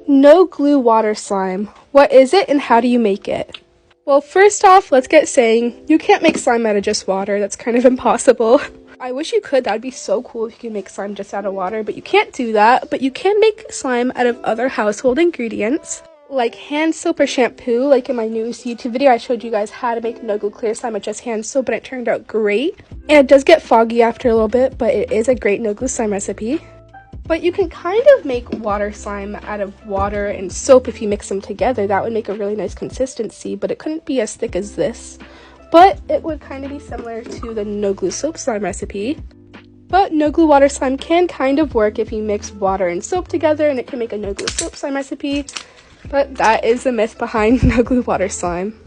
No glue water slime. What is it and how do you make it? Well, first off, let's get saying you can't make slime out of just water. That's kind of impossible. I wish you could. That would be so cool if you could make slime just out of water, but you can't do that. But you can make slime out of other household ingredients, like hand soap or shampoo. Like in my newest YouTube video, I showed you guys how to make no glue clear slime with just hand soap, and it turned out great. And it does get foggy after a little bit, but it is a great no glue slime recipe. But you can kind of make water slime out of water and soap if you mix them together. That would make a really nice consistency, but it couldn't be as thick as this. But it would kind of be similar to the no glue soap slime recipe. But no glue water slime can kind of work if you mix water and soap together, and it can make a no glue soap slime recipe. But that is the myth behind no glue water slime.